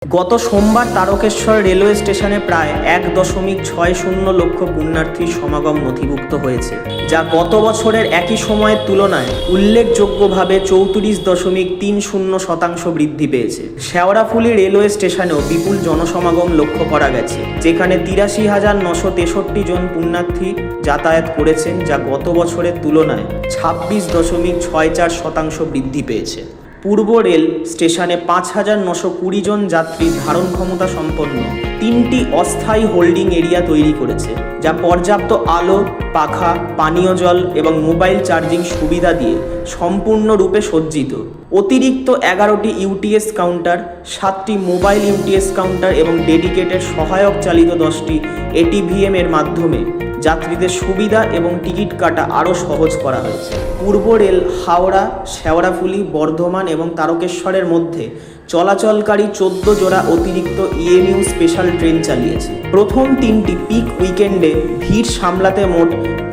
গত সোমবার তারকেশ্বর রেলওয়ে স্টেশনে প্রায় 1.60 লক্ষ পুণ্যার্থীর সমাগম নথিভুক্ত হয়েছে, যা গত বছরের একই সময়ের তুলনায় উল্লেখযোগ্যভাবে 34.30% বৃদ্ধি পেয়েছে। শেওড়াফুলি রেলওয়ে স্টেশনেও বিপুল জনসমাগম লক্ষ্য করা গেছে, যেখানে 83,963 জন পুণ্যার্থী যাতায়াত করেছেন, যা গত বছরের তুলনায় 26.64% বৃদ্ধি পেয়েছে। পূর্ব রেল স্টেশনে 5,920 জন যাত্রীর ধারণ ক্ষমতা সম্পন্ন 3টি অস্থায়ী হোল্ডিং এরিয়া তৈরি করেছে, যা পর্যাপ্ত আলো, পাখা, পানীয় জল এবং মোবাইল চার্জিং সুবিধা দিয়ে সম্পূর্ণরূপে সজ্জিত। অতিরিক্ত 11টি ইউটিএস কাউন্টার, 7টি মোবাইল ইউটিএস কাউন্টার এবং ডেডিকেটেড সহায়ক চালিত 10টি এটিভিএম এর মাধ্যমে যাত্রীদের সুবিধা এবং টিকিট কাটা আরও সহজ করা হয়েছে। পূর্ব রেল হাওড়া, শেওড়াফুলি, বর্ধমান এবং তারকেশ্বরের মধ্যে চলাচলকারী 14 জোড়া অতিরিক্ত ইএমইউ স্পেশাল ট্রেন চালিয়েছে। প্রথম 3টি পিক উইকেন্ডে ভিড় সামলাতে মোট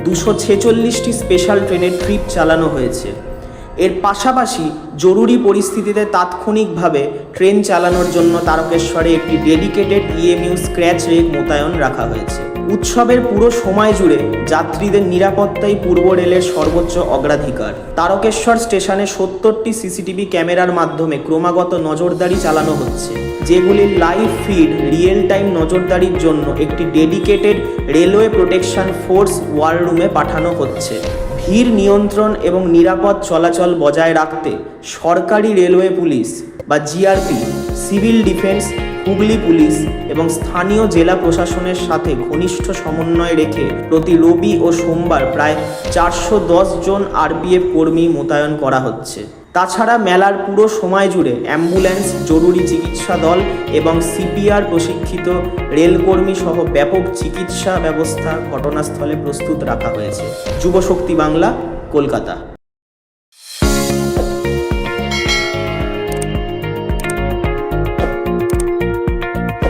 246টি স্পেশাল ট্রেনের ট্রিপ চালানো হয়েছে। এর পাশাপাশি জরুরি পরিস্থিতিতে তাৎক্ষণিকভাবে ট্রেন চালানোর জন্য তারকেশ্বরে একটি ডেডিকেটেড ইএমইউ স্ক্র্যাচ রেক মোতায়েন রাখা হয়েছে। উৎসবের পুরো সময় জুড়ে যাত্রীদের নিরাপত্তাই পূর্ব রেলের সর্বোচ্চ অগ্রাধিকার। তারকেশ্বর স্টেশনে 70টি সিসিটিভি ক্যামেরার মাধ্যমে ক্রমাগত নজরদারি চালানো হচ্ছে, যেগুলির লাইভ ফিড রিয়েল টাইম নজরদারির জন্য একটি dedicated railway protection force war রুমে পাঠানো হচ্ছে। ভিড় নিয়ন্ত্রণ এবং নিরাপদ চলাচল বজায় রাখতে সরকারি রেলওয়ে পুলিশ বা GRP, civil defence, Hooghly police এবং স্থানীয় জেলা প্রশাসনের সাথে ঘনিষ্ঠ সমন্বয় রেখে প্রতি রবি ও সোমবার প্রায় 410 জন আরপিএফ কর্মী মোতায়েন করা হচ্ছে। তাছাড়া মেলার পুরো সময় জুড়ে অ্যাম্বুলেন্স, জরুরি চিকিৎসা দল এবং সিপিআর প্রশিক্ষিত রেলকর্মী সহ ব্যাপক চিকিৎসা ব্যবস্থা ঘটনাস্থলে প্রস্তুত রাখা হয়েছে। যুবশক্তি বাংলা, কলকাতা।